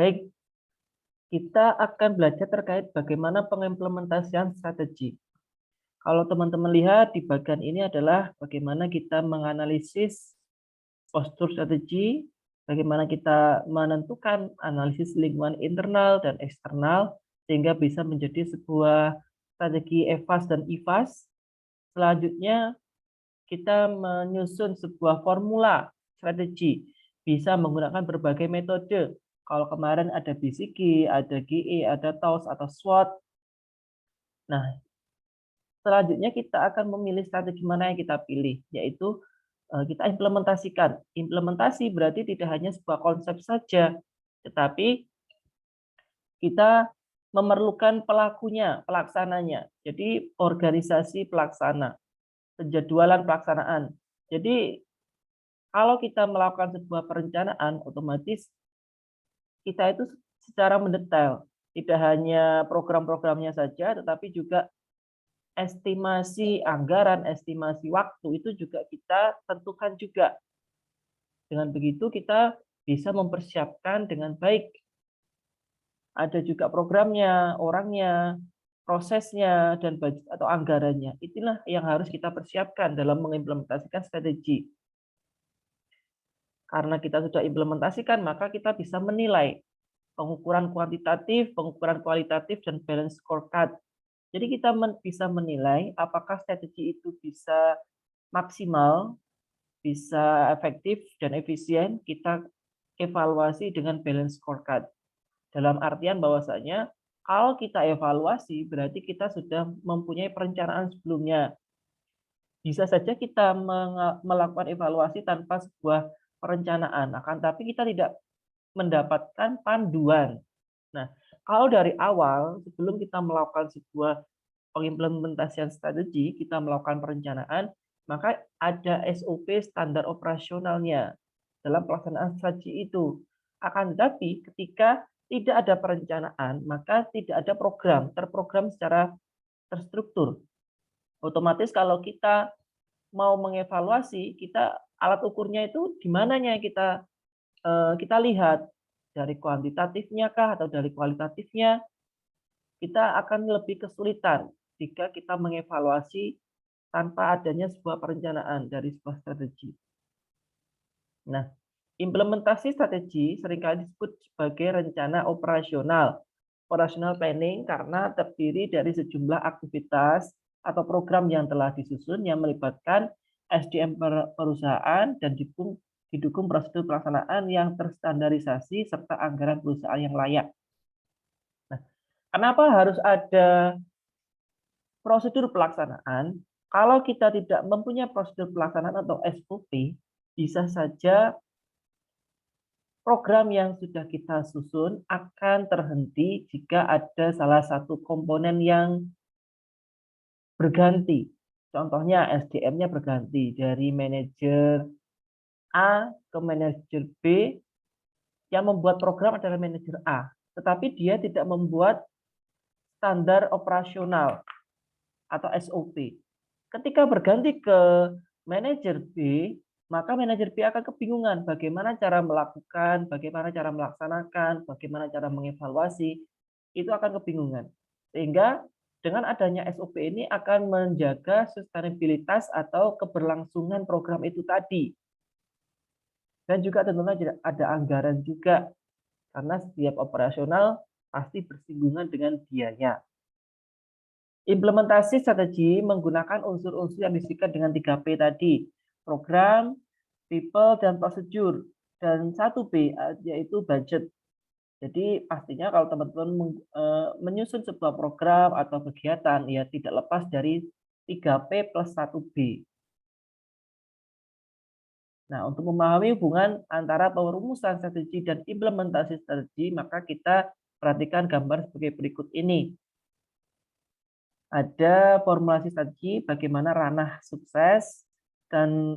Baik, kita akan belajar terkait bagaimana pengimplementasian strategi. Kalau teman-teman lihat di bagian ini adalah bagaimana kita menganalisis postur strategi, bagaimana kita menentukan analisis lingkungan internal dan eksternal, sehingga bisa menjadi sebuah strategi EVAS dan IVAS. Selanjutnya, kita menyusun sebuah formula strategi, bisa menggunakan berbagai metode. Kalau kemarin ada BCG, ada GE, ada TOWS atau SWOT. Nah, selanjutnya kita akan memilih strategi mana yang kita pilih, yaitu kita implementasikan. Implementasi berarti tidak hanya sebuah konsep saja, tetapi kita memerlukan pelakunya, pelaksananya. Jadi organisasi pelaksana, penjadwalan pelaksanaan. Jadi kalau kita melakukan sebuah perencanaan, otomatis kita itu secara mendetail, tidak hanya program-programnya saja, tetapi juga estimasi anggaran, estimasi waktu itu juga kita tentukan juga. Dengan begitu kita bisa mempersiapkan dengan baik. Ada juga programnya, orangnya, prosesnya, dan budget atau anggarannya. Itulah yang harus kita persiapkan dalam mengimplementasikan strategi. Karena kita sudah implementasikan, maka kita bisa menilai pengukuran kuantitatif, pengukuran kualitatif, dan balance scorecard. Jadi kita bisa menilai apakah strategi itu bisa maksimal, bisa efektif dan efisien. Kita evaluasi dengan balance scorecard. Dalam artian bahwasanya kalau kita evaluasi berarti kita sudah mempunyai perencanaan sebelumnya. Bisa saja kita melakukan evaluasi tanpa sebuah perencanaan, akan tapi kita tidak mendapatkan panduan. Nah, kalau dari awal sebelum kita melakukan sebuah pengimplementasian strategi, kita melakukan perencanaan, maka ada SOP standar operasionalnya dalam pelaksanaan strategi itu. Akan tetapi ketika tidak ada perencanaan, maka tidak ada program, terprogram secara terstruktur. Otomatis kalau kita mau mengevaluasi, kita alat ukurnya itu di mananya kita lihat dari kuantitatifnya kah atau dari kualitatifnya, kita akan lebih kesulitan jika kita mengevaluasi tanpa adanya sebuah perencanaan dari sebuah strategi. Nah, implementasi strategi seringkali disebut sebagai rencana operasional, operational planning, karena terdiri dari sejumlah aktivitas atau program yang telah disusun yang melibatkan SDM perusahaan dan didukung prosedur pelaksanaan yang terstandarisasi serta anggaran perusahaan yang layak. Nah, kenapa harus ada prosedur pelaksanaan? Kalau kita tidak mempunyai prosedur pelaksanaan atau SOP, bisa saja program yang sudah kita susun akan terhenti jika ada salah satu komponen yang berganti. Contohnya SDM-nya berganti dari manajer A ke manajer B, yang membuat program adalah manajer A, tetapi dia tidak membuat standar operasional atau SOP. Ketika berganti ke manajer B, maka manajer B akan kebingungan bagaimana cara melakukan, bagaimana cara melaksanakan, bagaimana cara mengevaluasi, itu akan kebingungan. Sehingga dengan adanya SOP ini akan menjaga sustainabilitas atau keberlangsungan program itu tadi. Dan juga tentunya ada anggaran juga, karena setiap operasional pasti bersinggungan dengan biaya. Implementasi strategi menggunakan unsur-unsur yang disingkat dengan 3P tadi, program, people, dan prosedur, dan 1B yaitu budget. Jadi pastinya kalau teman-teman menyusun sebuah program atau kegiatan, ya tidak lepas dari 3P plus 1B. Nah, untuk memahami hubungan antara perumusan strategi dan implementasi strategi, maka kita perhatikan gambar sebagai berikut ini. Ada formulasi strategi bagaimana ranah sukses dan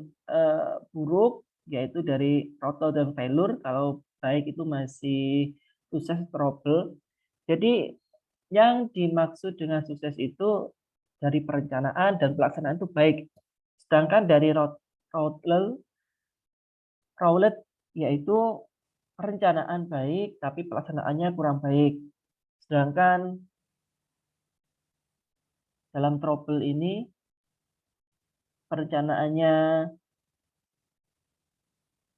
buruk, yaitu dari total dan failure. Kalau baik itu masih sukses trouble. Jadi yang dimaksud dengan sukses itu dari perencanaan dan pelaksanaan itu baik. Sedangkan dari roulette yaitu perencanaan baik, tapi pelaksanaannya kurang baik. Sedangkan dalam trouble ini, perencanaannya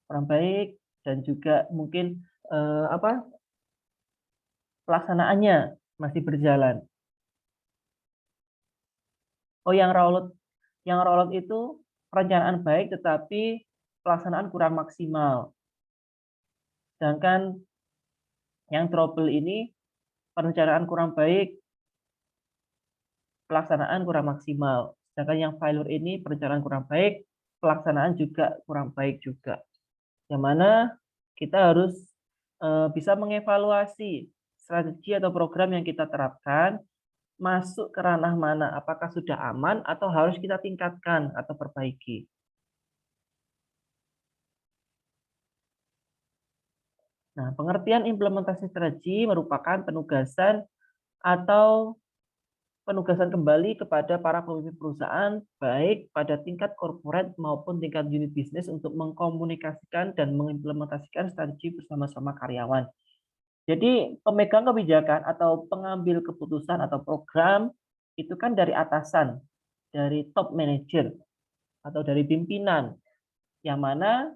kurang baik, dan juga mungkin pelaksanaannya masih berjalan. Oh, yang rollout itu perencanaan baik, tetapi pelaksanaan kurang maksimal. Sedangkan yang trouble ini perencanaan kurang baik, pelaksanaan kurang maksimal. Sedangkan yang failure ini perencanaan kurang baik, pelaksanaan juga kurang baik juga. Yang mana kita harus bisa mengevaluasi strategi atau program yang kita terapkan masuk ke ranah mana, apakah sudah aman atau harus kita tingkatkan atau perbaiki. Nah, pengertian implementasi strategi merupakan penugasan atau penugasan kembali kepada para pemimpin perusahaan, baik pada tingkat korporat maupun tingkat unit bisnis untuk mengkomunikasikan dan mengimplementasikan strategi bersama-sama karyawan. Jadi pemegang kebijakan atau pengambil keputusan atau program itu kan dari atasan, dari top manager atau dari pimpinan, yang mana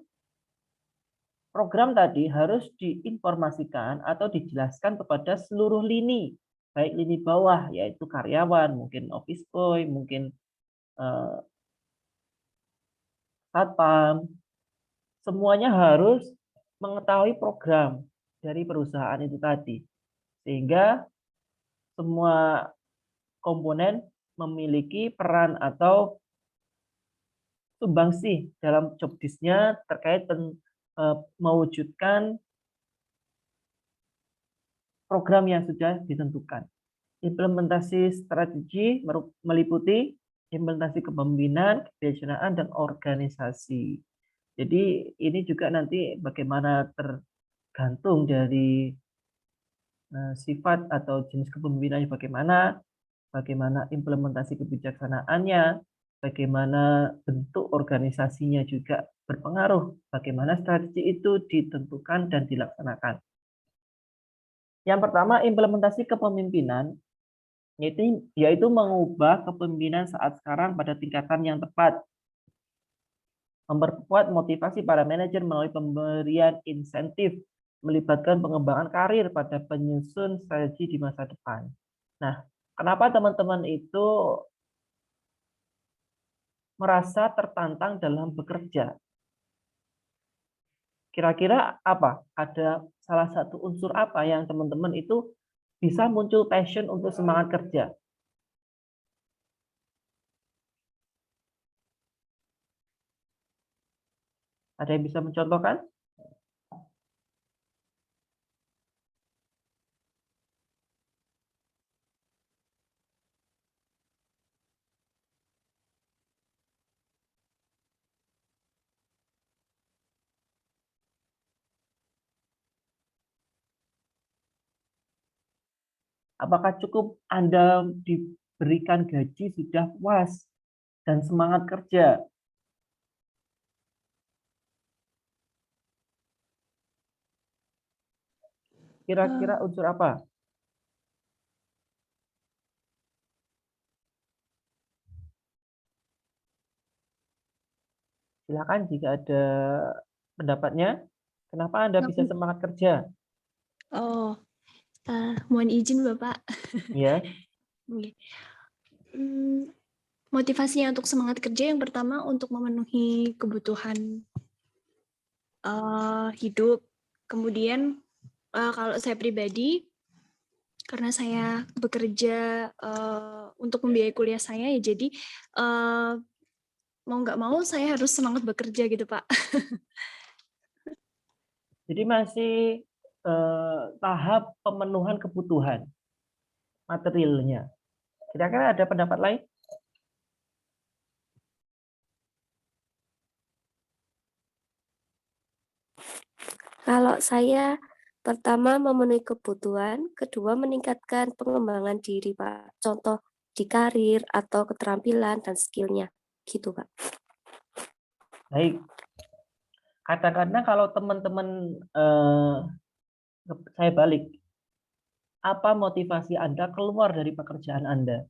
program tadi harus diinformasikan atau dijelaskan kepada seluruh lini, baik lini bawah, yaitu karyawan, mungkin office boy, mungkin satpam, semuanya harus mengetahui program dari perusahaan itu tadi. Sehingga semua komponen memiliki peran atau sumbangsih dalam job desk-nya terkait mewujudkan program yang sudah ditentukan. Implementasi strategi meliputi implementasi kepemimpinan, kebijaksanaan, dan organisasi. Jadi ini juga nanti bagaimana tergantung dari sifat atau jenis kepemimpinannya bagaimana implementasi kebijaksanaannya, bagaimana bentuk organisasinya juga berpengaruh, bagaimana strategi itu ditentukan dan dilaksanakan. Yang pertama, implementasi kepemimpinan, yaitu mengubah kepemimpinan saat sekarang pada tingkatan yang tepat, memperkuat motivasi para manajer melalui pemberian insentif, melibatkan pengembangan karir pada penyusun strategi di masa depan. Nah, kenapa teman-teman itu merasa tertantang dalam bekerja? Kira-kira apa? Ada salah satu unsur apa yang teman-teman itu bisa muncul passion untuk semangat kerja? Ada yang bisa mencontohkan? Apakah cukup Anda diberikan gaji sudah puas dan semangat kerja? Kira-kira unsur apa? Silakan jika ada pendapatnya. Kenapa Anda bisa semangat kerja? Oh, mohon izin Bapak. Ya. Motivasinya untuk semangat kerja yang pertama untuk memenuhi kebutuhan hidup. Kemudian kalau saya pribadi, karena saya bekerja untuk membiayai kuliah saya, ya jadi mau nggak mau saya harus semangat bekerja gitu Pak. Jadi masih tahap pemenuhan kebutuhan materialnya. Kira-kira ada pendapat lain? Kalau saya pertama memenuhi kebutuhan, kedua meningkatkan pengembangan diri, Pak. Contoh di karir atau keterampilan dan skillnya, gitu, Pak. Baik. Kadang-kadang kalau teman-teman saya balik, apa motivasi Anda keluar dari pekerjaan Anda?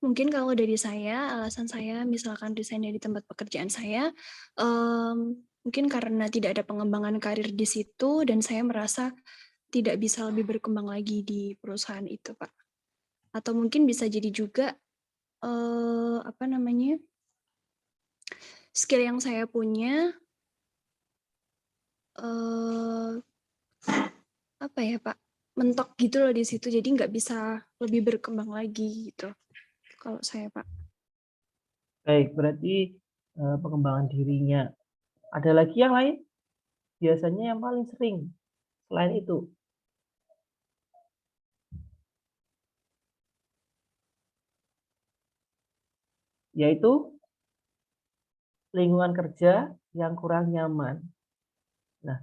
Mungkin kalau dari saya, alasan saya misalkan resign dari tempat pekerjaan saya, mungkin karena tidak ada pengembangan karir di situ dan saya merasa tidak bisa lebih berkembang lagi di perusahaan itu, Pak. Atau mungkin bisa jadi juga, apa namanya, skill yang saya punya, apa ya, Pak, mentok gitu loh di situ, jadi nggak bisa lebih berkembang lagi gitu, kalau saya, Pak. Baik, berarti pengembangan dirinya. Ada lagi yang lain? Biasanya yang paling sering selain itu. Yaitu lingkungan kerja yang kurang nyaman. Nah,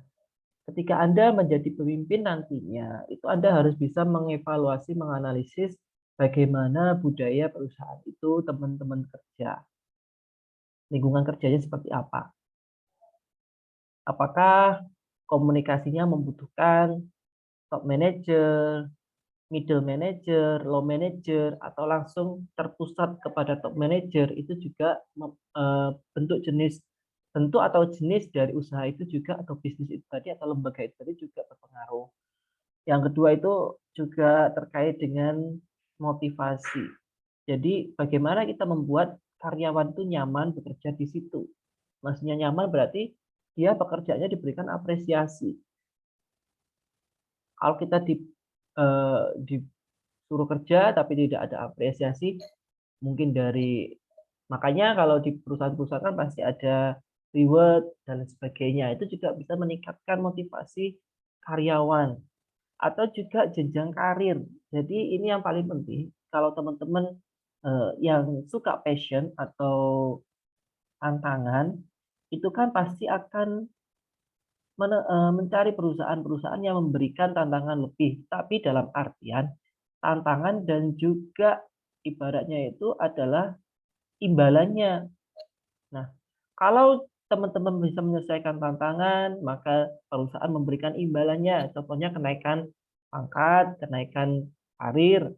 ketika Anda menjadi pemimpin nantinya, itu Anda harus bisa mengevaluasi, menganalisis bagaimana budaya perusahaan itu, teman-teman kerja. Lingkungan kerjanya seperti apa? Apakah komunikasinya membutuhkan top manager, middle manager, low manager, atau langsung terpusat kepada top manager, itu juga bentuk atau jenis dari usaha itu juga, atau bisnis itu tadi, atau lembaga itu tadi juga berpengaruh. Yang kedua itu juga terkait dengan motivasi. Jadi bagaimana kita membuat karyawan itu nyaman bekerja di situ. Maksudnya nyaman berarti dia pekerjaannya diberikan apresiasi. Kalau kita disuruh kerja tapi tidak ada apresiasi, mungkin dari, makanya kalau di perusahaan-perusahaan kan pasti ada reward dan sebagainya, itu juga bisa meningkatkan motivasi karyawan atau juga jenjang karir. Jadi ini yang paling penting, kalau teman-teman yang suka passion atau tantangan, itu kan pasti akan mencari perusahaan-perusahaan yang memberikan tantangan lebih, tapi dalam artian tantangan dan juga ibaratnya itu adalah imbalannya. Nah, kalau teman-teman bisa menyelesaikan tantangan, maka perusahaan memberikan imbalannya. Contohnya kenaikan pangkat, kenaikan karir,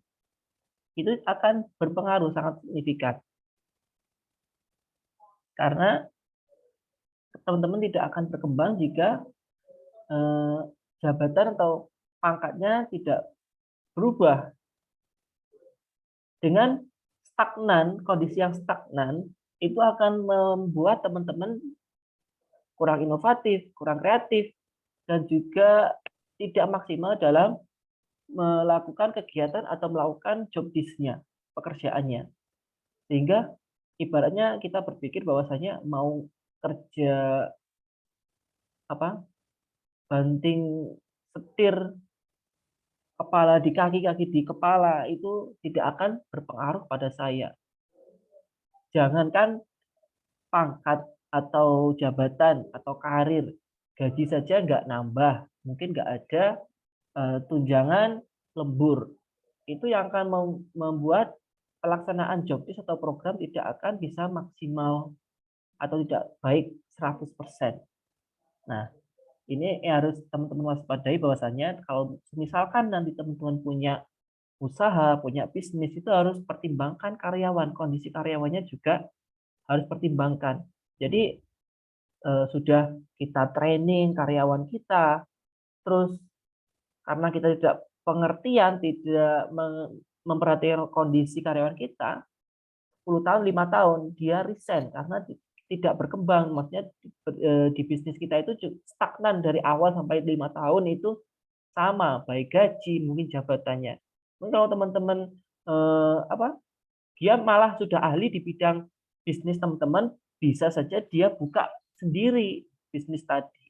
itu akan berpengaruh sangat signifikan. Karena teman-teman tidak akan berkembang jika jabatan atau pangkatnya tidak berubah. Dengan stagnan, kondisi yang stagnan, itu akan membuat teman-teman kurang inovatif, kurang kreatif, dan juga tidak maksimal dalam melakukan kegiatan atau melakukan job desk-nya, pekerjaannya. Sehingga ibaratnya kita berpikir bahwasanya mau kerja banting setir, kepala di kaki, kaki di kepala, itu tidak akan berpengaruh pada saya. Jangankan pangkat atau jabatan atau karir, gaji saja nggak nambah, mungkin nggak ada tunjangan lembur. Itu yang akan membuat pelaksanaan job desk atau program tidak akan bisa maksimal atau tidak baik 100%. Nah, ini harus teman-teman waspadai bahwasannya kalau misalkan nanti teman-teman punya usaha, punya bisnis, itu harus pertimbangkan karyawan, kondisi karyawannya juga harus pertimbangkan. Jadi sudah kita training karyawan kita, terus karena kita tidak pengertian, tidak memperhatikan kondisi karyawan kita, 10 tahun, 5 tahun, dia resign karena tidak berkembang. Maksudnya di bisnis kita itu stagnan dari awal sampai 5 tahun itu sama, baik gaji, mungkin jabatannya. Mungkin kalau teman-teman dia malah sudah ahli di bidang bisnis teman-teman, bisa saja dia buka sendiri bisnis tadi.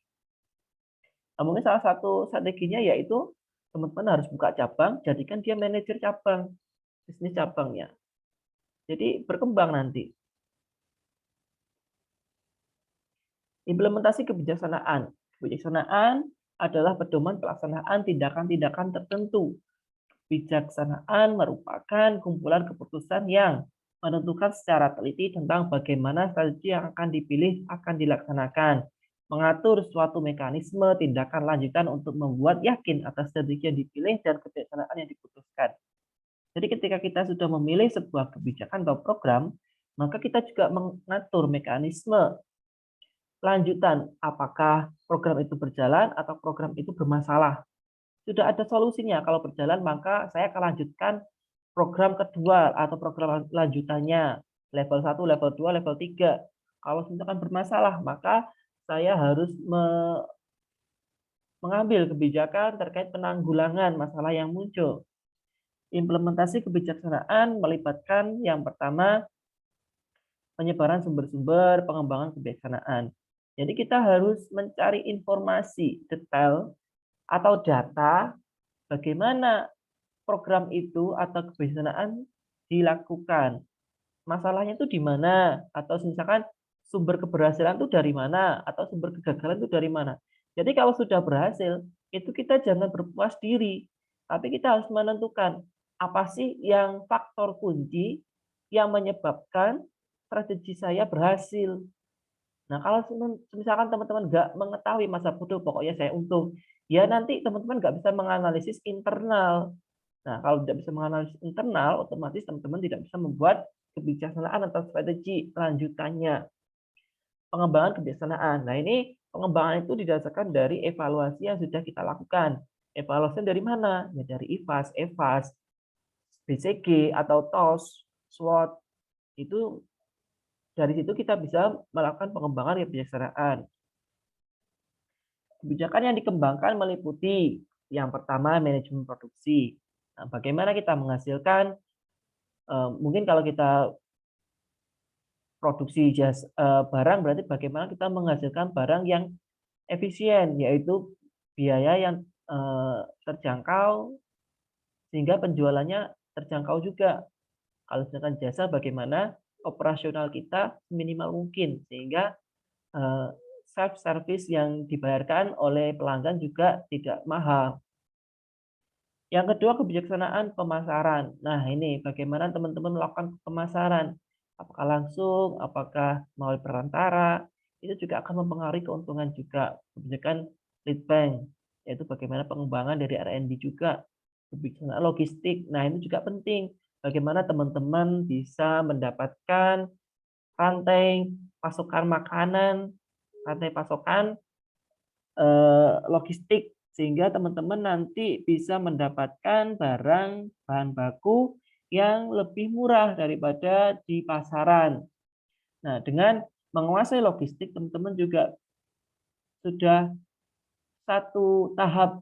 Nah, mungkin salah satu strateginya yaitu teman-teman harus buka cabang, jadikan dia manajer cabang, bisnis cabangnya. Jadi berkembang nanti. Implementasi kebijaksanaan. Kebijaksanaan adalah pedoman pelaksanaan tindakan-tindakan tertentu. Kebijaksanaan merupakan kumpulan keputusan yang menentukan secara teliti tentang bagaimana strategi yang akan dipilih akan dilaksanakan, mengatur suatu mekanisme tindakan lanjutan untuk membuat yakin atas strategi yang dipilih dan kebijaksanaan yang diputuskan. Jadi ketika kita sudah memilih sebuah kebijakan atau program, maka kita juga mengatur mekanisme lanjutan, apakah program itu berjalan atau program itu bermasalah. Sudah ada solusinya, kalau berjalan maka saya akan lanjutkan program kedua atau program lanjutannya, level 1, level 2, level 3. Kalau misalkan bermasalah, maka saya harus mengambil kebijakan terkait penanggulangan masalah yang muncul. Implementasi kebijaksanaan melibatkan yang pertama penyebaran sumber-sumber pengembangan kebijaksanaan. Jadi kita harus mencari informasi detail atau data bagaimana program itu atau kebijaksanaan dilakukan. Masalahnya itu di mana? Atau misalkan sumber keberhasilan itu dari mana? Atau sumber kegagalan itu dari mana? Jadi kalau sudah berhasil, itu kita jangan berpuas diri. Tapi kita harus menentukan apa sih yang faktor kunci yang menyebabkan strategi saya berhasil. Nah, kalau misalkan teman-teman nggak mengetahui masa bodoh, pokoknya saya untung, ya nanti teman-teman nggak bisa menganalisis internal. Nah, kalau tidak bisa menganalisis internal, otomatis teman-teman tidak bisa membuat kebijaksanaan atau strategi lanjutannya. Pengembangan kebijaksanaan. Nah, ini pengembangan itu didasarkan dari evaluasi yang sudah kita lakukan. Evaluasi dari mana? Ya dari IFAS, EVAS, BCG, atau TOS, SWOT. Itu dari situ kita bisa melakukan pengembangan kebijaksanaan. Kebijakan yang dikembangkan meliputi yang pertama manajemen produksi. Nah, bagaimana kita menghasilkan mungkin kalau kita produksi barang berarti bagaimana kita menghasilkan barang yang efisien, yaitu biaya yang terjangkau sehingga penjualannya terjangkau juga. Kalau misalkan jasa, bagaimana operasional kita minimal mungkin sehingga self service yang dibayarkan oleh pelanggan juga tidak mahal. Yang kedua, kebijaksanaan pemasaran. Nah, ini bagaimana teman-teman melakukan pemasaran. Apakah langsung, apakah melalui perantara, itu juga akan mempengaruhi keuntungan juga. Kebijakan lead bank, yaitu bagaimana pengembangan dari R&D juga. Kebijaksanaan logistik, nah ini juga penting. Bagaimana teman-teman bisa mendapatkan rantai pasokan makanan, rantai pasokan logistik, sehingga teman-teman nanti bisa mendapatkan barang bahan baku yang lebih murah daripada di pasaran. Nah, dengan menguasai logistik, teman-teman juga sudah satu tahap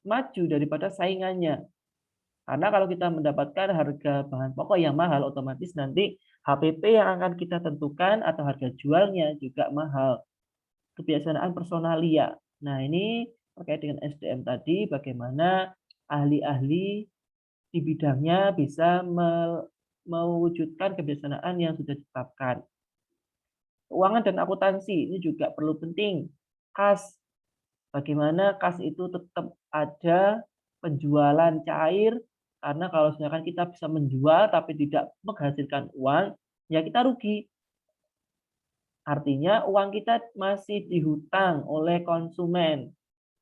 maju daripada saingannya. Karena kalau kita mendapatkan harga bahan pokok yang mahal, otomatis nanti HPP yang akan kita tentukan atau harga jualnya juga mahal. Kebiasaan personalia. Nah, ini terkait dengan SDM tadi, bagaimana ahli-ahli di bidangnya bisa mewujudkan kebiasaan yang sudah ditetapkan. Keuangan dan akuntansi ini juga perlu penting. Kas, bagaimana kas itu tetap ada penjualan cair, karena kalau misalkan kita bisa menjual tapi tidak menghasilkan uang, ya kita rugi. Artinya uang kita masih dihutang oleh konsumen.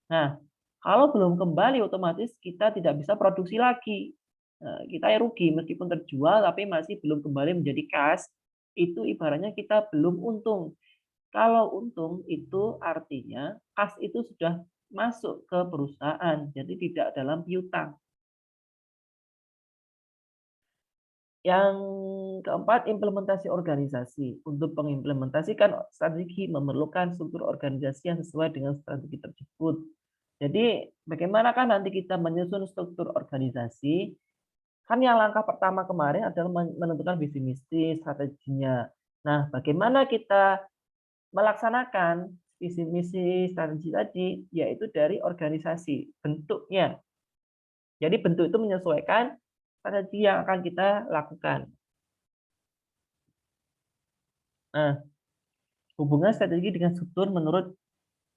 Nah, kalau belum kembali otomatis kita tidak bisa produksi lagi. Nah, kita ya rugi meskipun terjual tapi masih belum kembali menjadi kas, itu ibaratnya kita belum untung. Kalau untung itu artinya kas itu sudah masuk ke perusahaan, jadi tidak dalam piutang. Yang keempat, implementasi organisasi. Untuk mengimplementasikan strategi memerlukan struktur organisasi yang sesuai dengan strategi tersebut. Jadi, bagaimanakah nanti kita menyusun struktur organisasi? Kan yang langkah pertama kemarin adalah menentukan visi misi, strateginya. Nah, bagaimana kita melaksanakan visi misi strategi tadi? Yaitu dari organisasi, bentuknya. Jadi bentuk itu menyesuaikan strategi yang akan kita lakukan. Nah, hubungan strategi dengan struktur menurut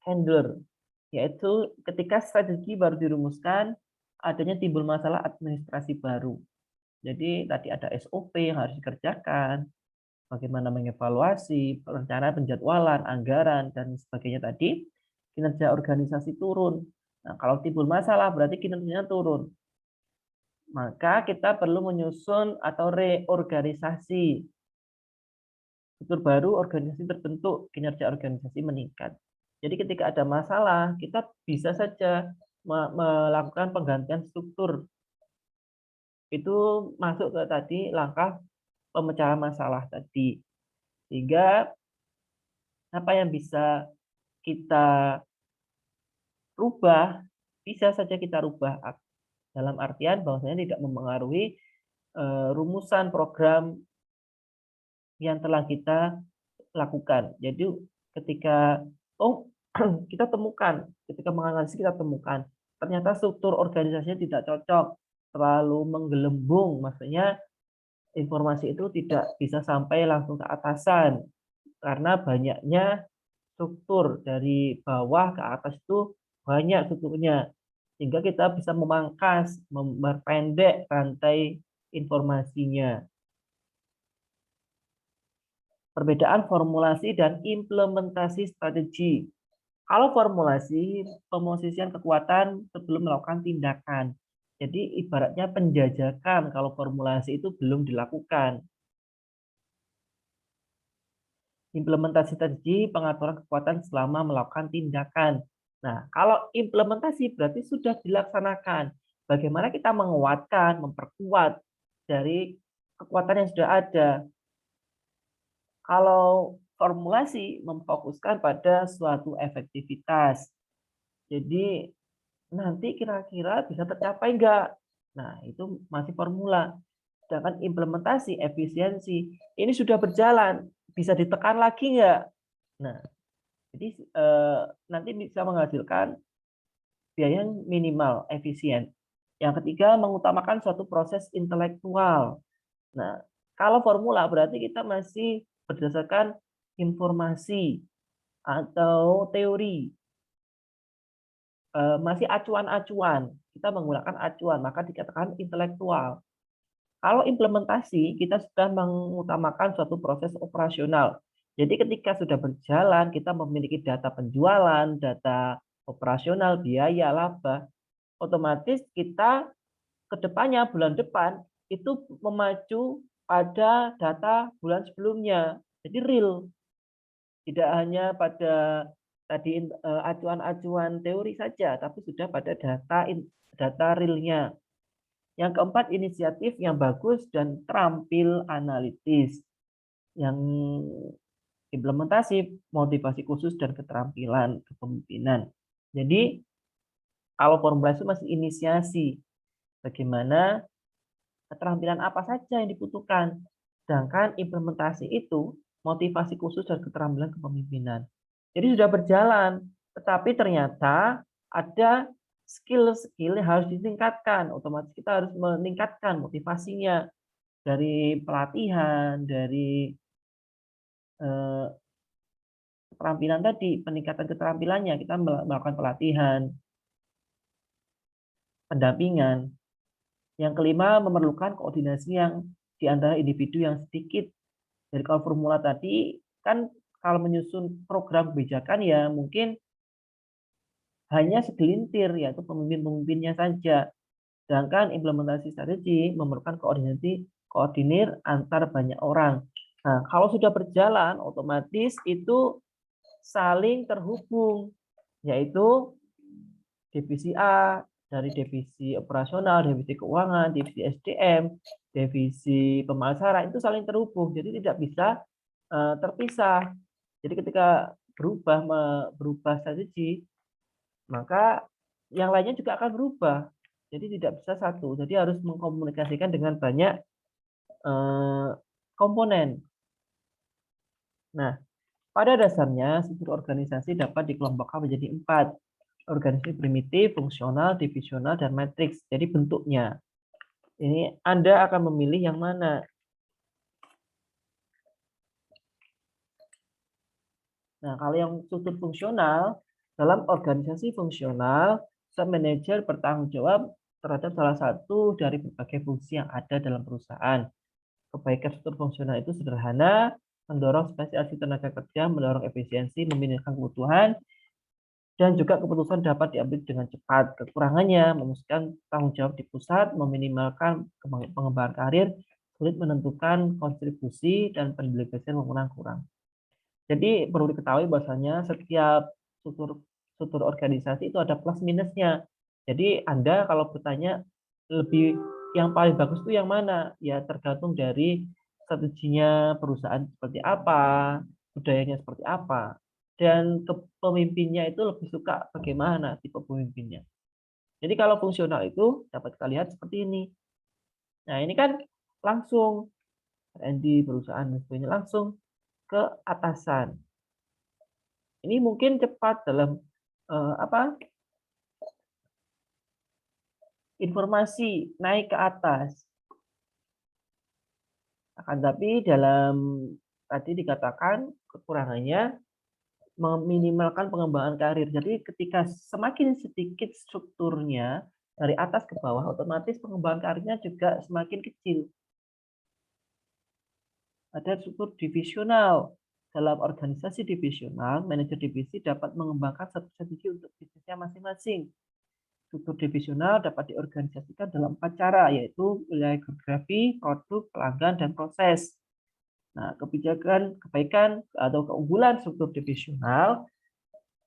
Handler, yaitu ketika strategi baru dirumuskan, adanya timbul masalah administrasi baru. Jadi tadi ada SOP yang harus dikerjakan, bagaimana mengevaluasi, perencanaan penjadwalan, anggaran, dan sebagainya tadi, kinerja organisasi turun. Nah, kalau timbul masalah berarti kinerjanya turun. Maka kita perlu menyusun atau reorganisasi. Struktur baru, organisasi terbentuk, kinerja organisasi meningkat. Jadi ketika ada masalah, kita bisa saja melakukan penggantian struktur. Itu masuk ke tadi langkah pemecahan masalah tadi. Sehingga apa yang bisa kita rubah, bisa saja kita rubah dalam artian bahwasanya tidak mempengaruhi rumusan program yang telah kita lakukan. Jadi ketika kita temukan, ketika menganalisis kita temukan ternyata struktur organisasinya tidak cocok, terlalu menggelembung, maksudnya informasi itu tidak bisa sampai langsung ke atasan karena banyaknya struktur dari bawah ke atas itu banyak strukturnya, sehingga kita bisa memangkas, memperpendek rantai informasinya. Perbedaan formulasi dan implementasi strategi. Kalau formulasi, pemosisian kekuatan sebelum melakukan tindakan. Jadi ibaratnya penjajakan kalau formulasi itu belum dilakukan. Implementasi strategi pengaturan kekuatan selama melakukan tindakan. Nah, kalau implementasi berarti sudah dilaksanakan. Bagaimana kita menguatkan, memperkuat dari kekuatan yang sudah ada. Kalau formulasi memfokuskan pada suatu efektivitas. Jadi nanti kira-kira bisa tercapai enggak? Nah, itu masih formula. Sedangkan implementasi, efisiensi, ini sudah berjalan, bisa ditekan lagi enggak? Nah, jadi nanti bisa menghasilkan biaya yang minimal, efisien. Yang ketiga, mengutamakan suatu proses intelektual. Nah, kalau formula berarti kita masih berdasarkan informasi atau teori, masih acuan-acuan. Kita menggunakan acuan, maka dikatakan intelektual. Kalau implementasi, kita sudah mengutamakan suatu proses operasional. Jadi ketika sudah berjalan, kita memiliki data penjualan, data operasional, biaya, laba, otomatis kita ke depannya, bulan depan, itu memacu pada data bulan sebelumnya. Jadi real. Tidak hanya pada tadi acuan-acuan teori saja, tapi sudah pada data realnya. Yang keempat, inisiatif yang bagus dan terampil analitis. Yang implementasi, motivasi khusus dan keterampilan kepemimpinan. Jadi kalau formula itu masih inisiasi, bagaimana keterampilan apa saja yang dibutuhkan. Sedangkan implementasi itu motivasi khusus dan keterampilan kepemimpinan. Jadi sudah berjalan, tetapi ternyata ada skill-skill yang harus ditingkatkan. Otomatis kita harus meningkatkan motivasinya dari pelatihan, dari keterampilan tadi, peningkatan keterampilannya, kita melakukan pelatihan, pendampingan. Yang kelima, memerlukan koordinasi yang di antara individu yang sedikit. Dari kalau formula tadi, kan kalau menyusun program kebijakan ya mungkin hanya segelintir, yaitu pemimpin-pemimpinnya saja. Sedangkan implementasi strategi memerlukan koordinir antar banyak orang. Nah, kalau sudah berjalan, otomatis itu saling terhubung, yaitu divisi A, dari divisi operasional, divisi keuangan, divisi SDM, divisi pemasaran, itu saling terhubung. Jadi tidak bisa terpisah. Jadi ketika berubah strategi, maka yang lainnya juga akan berubah. Jadi tidak bisa satu. Jadi harus mengkomunikasikan dengan banyak komponen. Nah, pada dasarnya struktur organisasi dapat dikelompokkan menjadi 4. Organisasi primitif, fungsional, divisional, dan matriks. Jadi bentuknya. Ini Anda akan memilih yang mana. Nah, kalau yang struktur fungsional, dalam organisasi fungsional, sang manajer bertanggung jawab terhadap salah satu dari berbagai fungsi yang ada dalam perusahaan. Kebaikan struktur fungsional itu sederhana, mendorong spesialisasi tenaga kerja, mendorong efisiensi, meminimalkan kebutuhan, dan juga keputusan dapat diambil dengan cepat. Kekurangannya, memusatkan tanggung jawab di pusat, meminimalkan pengembangan karir, sulit menentukan kontribusi, dan pendelegasian kurang. Jadi perlu diketahui bahwasanya setiap struktur organisasi itu ada plus minusnya. Jadi Anda kalau bertanya lebih yang paling bagus itu yang mana? Ya tergantung dari strateginya perusahaan seperti apa, budayanya seperti apa, dan pemimpinnya itu lebih suka bagaimana tipe pemimpinnya. Jadi kalau fungsional itu dapat kita lihat seperti ini. Nah ini kan langsung di perusahaan dan sebagainya langsung ke atasan. Ini mungkin cepat dalam informasi naik ke atas. Akan tapi dalam tadi dikatakan kekurangannya meminimalkan pengembangan karir. Jadi ketika semakin sedikit strukturnya dari atas ke bawah, otomatis pengembangan karirnya juga semakin kecil. Ada struktur divisional. Dalam organisasi divisional, manajer divisi dapat mengembangkan satu strategi untuk bisnisnya masing-masing. Struktur divisional dapat diorganisasikan dalam 4 cara, yaitu wilayah geografi, produk, pelanggan, dan proses. Nah, kebaikan atau keunggulan struktur divisional,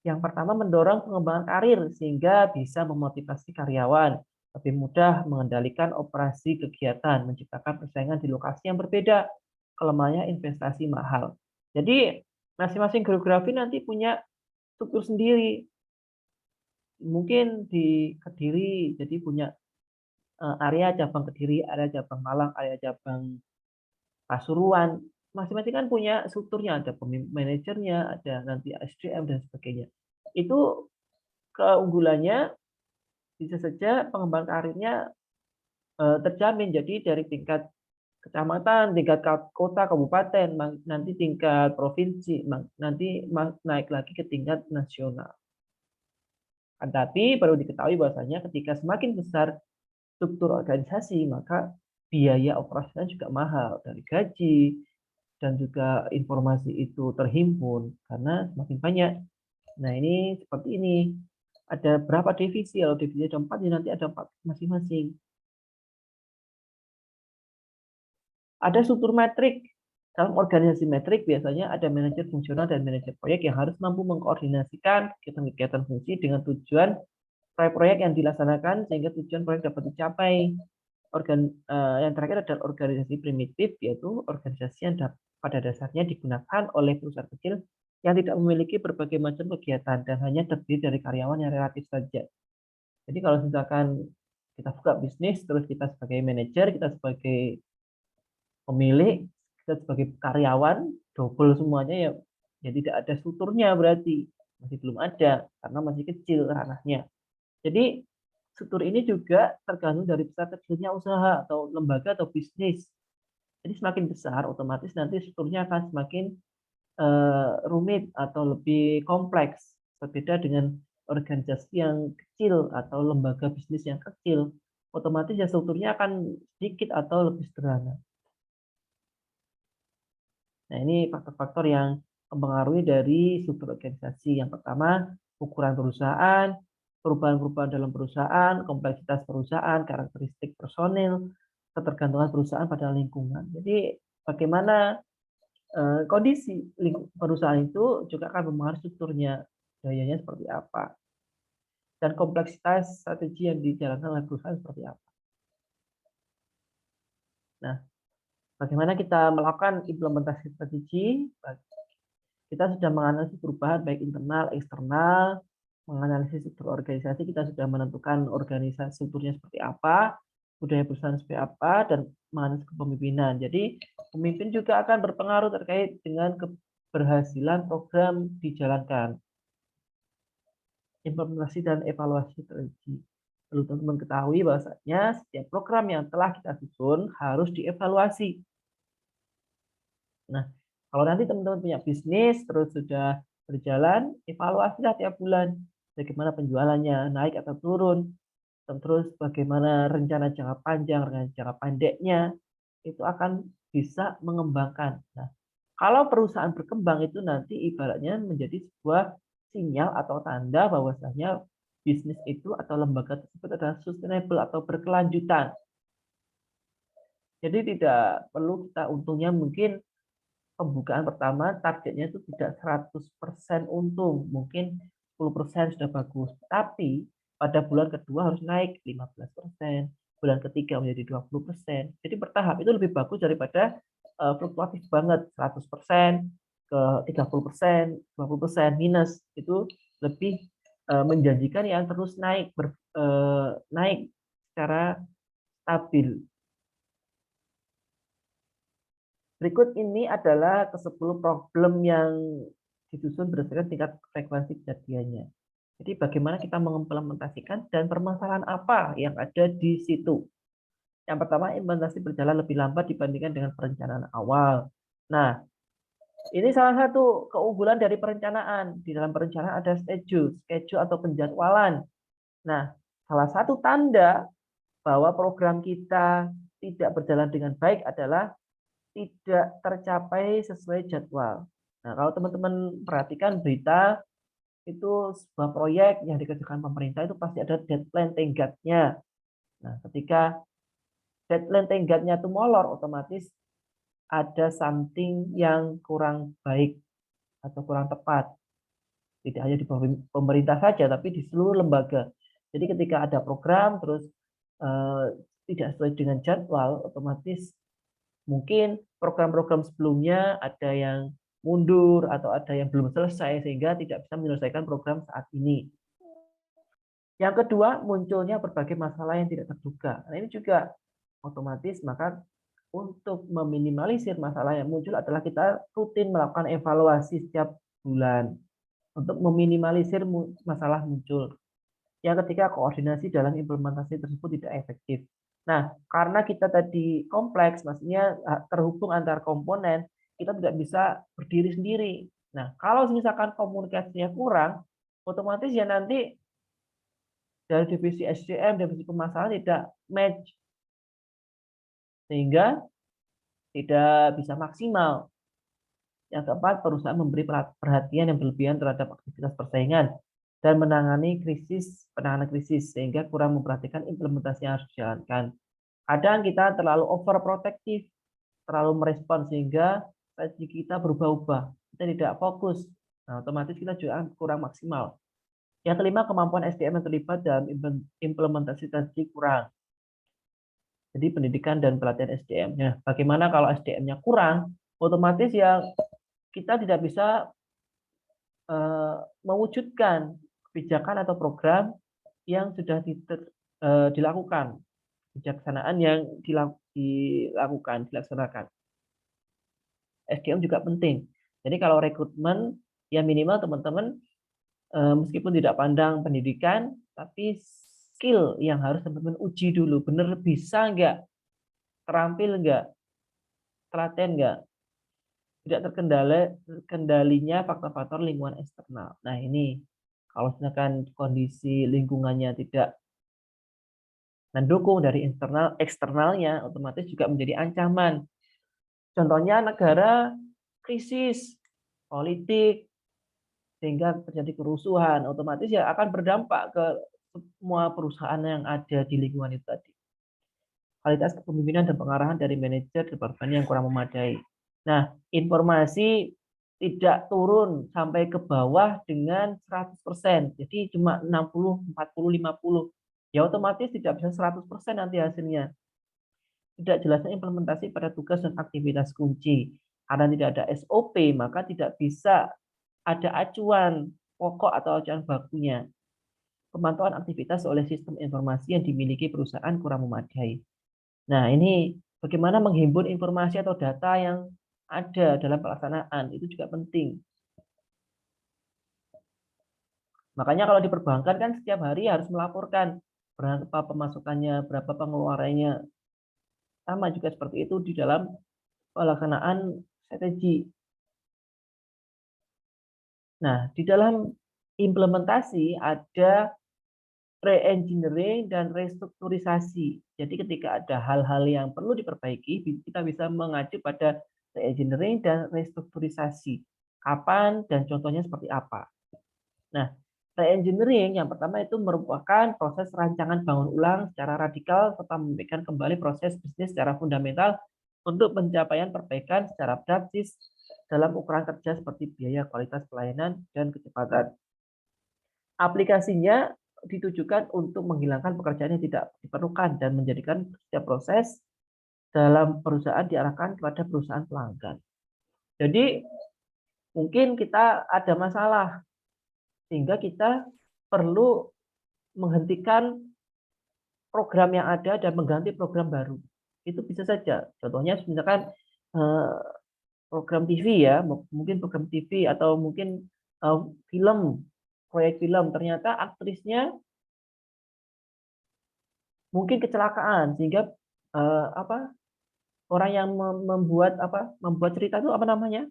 yang pertama mendorong pengembangan karir sehingga bisa memotivasi karyawan, lebih mudah mengendalikan operasi kegiatan, menciptakan persaingan di lokasi yang berbeda, kelemahannya investasi mahal. Jadi masing-masing geografi nanti punya struktur sendiri. Mungkin di Kediri jadi punya area cabang Kediri, area cabang Malang, area cabang Pasuruan. Masing-masing kan punya strukturnya, ada manajernya, ada nanti SDM dan sebagainya. Itu keunggulannya bisa saja pengembangan karirnya terjamin. Jadi dari tingkat kecamatan, tingkat kota, kabupaten, nanti tingkat provinsi, nanti naik lagi ke tingkat nasional. Tapi perlu diketahui bahwasanya ketika semakin besar struktur organisasi, maka biaya operasional juga mahal, dari gaji dan juga informasi itu terhimpun karena semakin banyak. Nah ini seperti ini. Ada berapa divisi? Kalau divisi ada 4, ya nanti ada 4 masing-masing. Ada struktur metrik. Dalam organisasi metrik biasanya ada manajer fungsional dan manajer proyek yang harus mampu mengkoordinasikan kegiatan-kegiatan fungsi dengan tujuan proyek-proyek yang dilaksanakan sehingga tujuan proyek dapat dicapai. Yang terakhir adalah organisasi primitif, yaitu organisasi yang pada dasarnya digunakan oleh perusahaan kecil yang tidak memiliki berbagai macam kegiatan dan hanya terdiri dari karyawan yang relatif saja. Jadi kalau misalkan kita buka bisnis, terus kita sebagai manajer, kita sebagai pemilik, kita sebagai karyawan, double semuanya ya, ya tidak ada strukturnya berarti. Masih belum ada, karena masih kecil ranahnya. Jadi struktur ini juga tergantung dari besar kecilnya usaha atau lembaga atau bisnis. Jadi semakin besar, otomatis nanti strukturnya akan semakin rumit atau lebih kompleks. Berbeda dengan organisasi yang kecil atau lembaga bisnis yang kecil, otomatis ya strukturnya akan sedikit atau lebih sederhana. Nah ini faktor-faktor yang mempengaruhi dari struktur organisasi. Yang pertama, ukuran perusahaan, perubahan-perubahan dalam perusahaan, kompleksitas perusahaan, karakteristik personil, ketergantungan perusahaan pada lingkungan. Jadi bagaimana kondisi perusahaan itu juga akan mempengaruhi strukturnya, dayanya seperti apa, dan kompleksitas strategi yang dijalankan oleh perusahaan seperti apa. Nah, bagaimana kita melakukan implementasi strategi? Kita sudah menganalisis perubahan baik internal, eksternal, menganalisis struktur organisasi, kita sudah menentukan organisasi strukturnya seperti apa, budaya perusahaan seperti apa, dan menganalisis kepemimpinan. Jadi pemimpin juga akan berpengaruh terkait dengan keberhasilan program dijalankan. Implementasi dan evaluasi strategi. Perlu teman-teman ketahui bahwasanya setiap program yang telah kita susun harus dievaluasi. Nah, kalau nanti teman-teman punya bisnis terus sudah berjalan, evaluasilah tiap bulan. Bagaimana penjualannya, naik atau turun. terus bagaimana rencana jangka panjang, rencana jangka pendeknya, itu akan bisa mengembangkan. Nah, kalau perusahaan berkembang itu nanti ibaratnya menjadi sebuah sinyal atau tanda bahwasanya bisnis itu atau lembaga tersebut adalah sustainable atau berkelanjutan. Jadi tidak perlu kita untungnya mungkin pembukaan pertama targetnya itu tidak 100% untung, mungkin 10% sudah bagus. Tapi pada bulan kedua harus naik 15%, bulan ketiga menjadi 20%. Jadi bertahap itu lebih bagus daripada fluktuatif banget 100% ke 30%, 20% minus. Itu lebih menjanjikan yang terus naik naik secara stabil. Berikut ini adalah ke-10 problem yang disusun berdasarkan tingkat frekuensi kejadiannya. Jadi bagaimana kita mengimplementasikan dan permasalahan apa yang ada di situ. Yang pertama, implementasi berjalan lebih lambat dibandingkan dengan perencanaan awal. Nah, ini salah satu keunggulan dari perencanaan. Di dalam perencanaan ada schedule atau penjadwalan. Nah, salah satu tanda bahwa program kita tidak berjalan dengan baik adalah tidak tercapai sesuai jadwal. Nah, kalau teman-teman perhatikan berita, itu sebuah proyek yang dikerjakan pemerintah itu pasti ada deadline tenggatnya. Nah, ketika deadline tenggatnya itu molor, otomatis ada something yang kurang baik atau kurang tepat. Tidak hanya di pemerintah saja, tapi di seluruh lembaga. Jadi ketika ada program, terus tidak sesuai dengan jadwal, otomatis mungkin program-program sebelumnya ada yang mundur atau ada yang belum selesai sehingga tidak bisa menyelesaikan program saat ini. Yang kedua, munculnya berbagai masalah yang tidak terduga. Nah, ini juga otomatis maka untuk meminimalisir masalah yang muncul adalah kita rutin melakukan evaluasi setiap bulan untuk meminimalisir masalah muncul. Yang ketiga, koordinasi dalam implementasi tersebut tidak efektif. Nah, karena kita tadi kompleks, maksudnya terhubung antar komponen, kita tidak bisa berdiri sendiri. Nah, kalau misalkan komunikasinya kurang, otomatis ya nanti dari divisi SDM, divisi pemasaran tidak match, sehingga tidak bisa maksimal. Yang keempat, perusahaan memberi perhatian yang berlebihan terhadap aktivitas persaingan dan penanganan krisis, sehingga kurang memperhatikan implementasi yang harus dijalankan. Kadang kita terlalu overprotective, terlalu merespon sehingga strategi kita berubah-ubah. Kita tidak fokus. Nah, otomatis kita juga kurang maksimal. Yang kelima, kemampuan SDM yang terlibat dalam implementasi strategi kurang. Jadi pendidikan dan pelatihan SDM-nya. Bagaimana kalau SDM-nya kurang, otomatis ya kita tidak bisa mewujudkan kebijakan atau program yang sudah dilakukan, kebijaksanaan yang dilaksanakan. SDM juga penting. Jadi kalau rekrutmen, ya minimal teman-teman meskipun tidak pandang pendidikan, tapi skill yang harus teman-teman uji dulu. Benar bisa nggak? Terampil nggak? Telaten nggak? Tidak terkendalinya faktor-faktor lingkungan eksternal. Nah ini, kalau misalkan kondisi lingkungannya tidak mendukung dari eksternalnya, otomatis juga menjadi ancaman. Contohnya negara krisis politik, sehingga terjadi kerusuhan, otomatis ya akan berdampak ke semua perusahaan yang ada di lingkungan itu tadi. Kualitas kepemimpinan dan pengarahan dari manajer departemen yang kurang memadai. Nah, informasi tidak turun sampai ke bawah dengan 100%. Jadi cuma 60, 40, 50. Ya otomatis tidak bisa 100% nanti hasilnya. Tidak jelasnya implementasi pada tugas dan aktivitas kunci. Karena tidak ada SOP, maka tidak bisa ada acuan pokok atau acuan bakunya. Pemantauan aktivitas oleh sistem informasi yang dimiliki perusahaan kurang memadai. Nah, ini bagaimana menghimpun informasi atau data yang ada dalam pelaksanaan, itu juga penting. Makanya kalau di perbankan kan setiap hari harus melaporkan berapa pemasukannya, berapa pengeluarannya. Sama juga seperti itu di dalam pelaksanaan strategi. Nah, di dalam implementasi ada re-engineering dan restrukturisasi. Jadi ketika ada hal-hal yang perlu diperbaiki, kita bisa mengacu pada re-engineering dan restrukturisasi. Kapan dan contohnya seperti apa. Nah, re-engineering yang pertama itu merupakan proses rancangan bangun ulang secara radikal serta memikirkan kembali proses bisnis secara fundamental untuk pencapaian perbaikan secara drastis dalam ukuran kerja seperti biaya, kualitas pelayanan, dan kecepatan. Aplikasinya ditujukan untuk menghilangkan pekerjaan yang tidak diperlukan dan menjadikan setiap proses dalam perusahaan diarahkan kepada perusahaan pelanggan. Jadi mungkin kita ada masalah sehingga kita perlu menghentikan program yang ada dan mengganti program baru. Itu bisa saja. Contohnya misalkan program TV ya, mungkin program TV atau mungkin film, proyek film, ternyata aktrisnya mungkin kecelakaan sehingga orang yang membuat cerita itu apa namanya?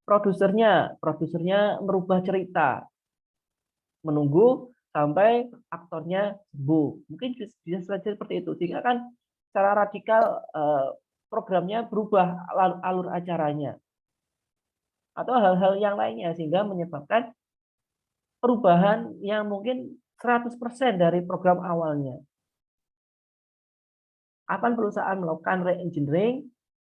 Produsernya merubah cerita, menunggu sampai aktornya sembuh. Mungkin bisa saja seperti itu, sehingga kan secara radikal programnya berubah alur acaranya atau hal-hal yang lainnya sehingga menyebabkan perubahan yang mungkin 100% dari program awalnya. Kapan perusahaan melakukan re-engineering?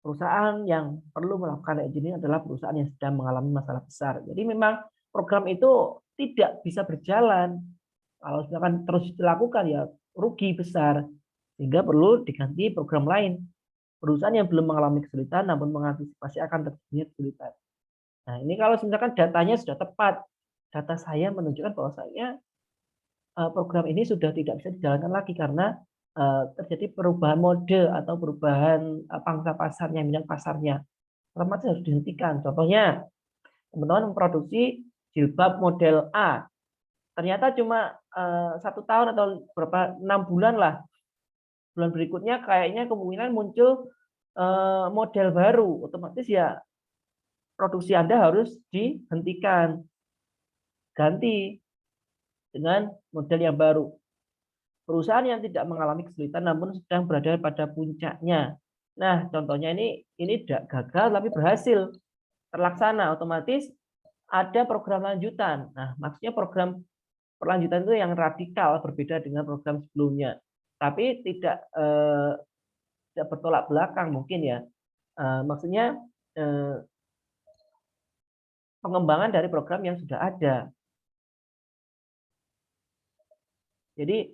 Perusahaan yang perlu melakukan re-engineering adalah perusahaan yang sedang mengalami masalah besar. Jadi memang program itu tidak bisa berjalan. Kalau misalkan terus dilakukan ya rugi besar. Sehingga perlu diganti program lain. Perusahaan yang belum mengalami kesulitan namun mengantisipasi akan terjadinya kesulitan. Nah, ini kalau misalkan datanya sudah tepat. Data saya menunjukkan bahwasanya program ini sudah tidak bisa dijalankan lagi karena terjadi perubahan mode atau perubahan pangsa pasarnya, minat pasarnya. Otomatis harus dihentikan. Contohnya, teman-teman memproduksi jilbab model A. Ternyata cuma 1 tahun atau 6 bulan lah. Bulan berikutnya kayaknya kemungkinan muncul model baru. Otomatis ya produksi Anda harus dihentikan. Ganti dengan model yang baru. Perusahaan yang tidak mengalami kesulitan namun sedang berada pada puncaknya. Nah, contohnya ini tidak gagal tapi berhasil terlaksana, otomatis ada program lanjutan. Nah, maksudnya program perlanjutan itu yang radikal berbeda dengan program sebelumnya. Tapi tidak bertolak belakang mungkin ya. Maksudnya pengembangan dari program yang sudah ada. Jadi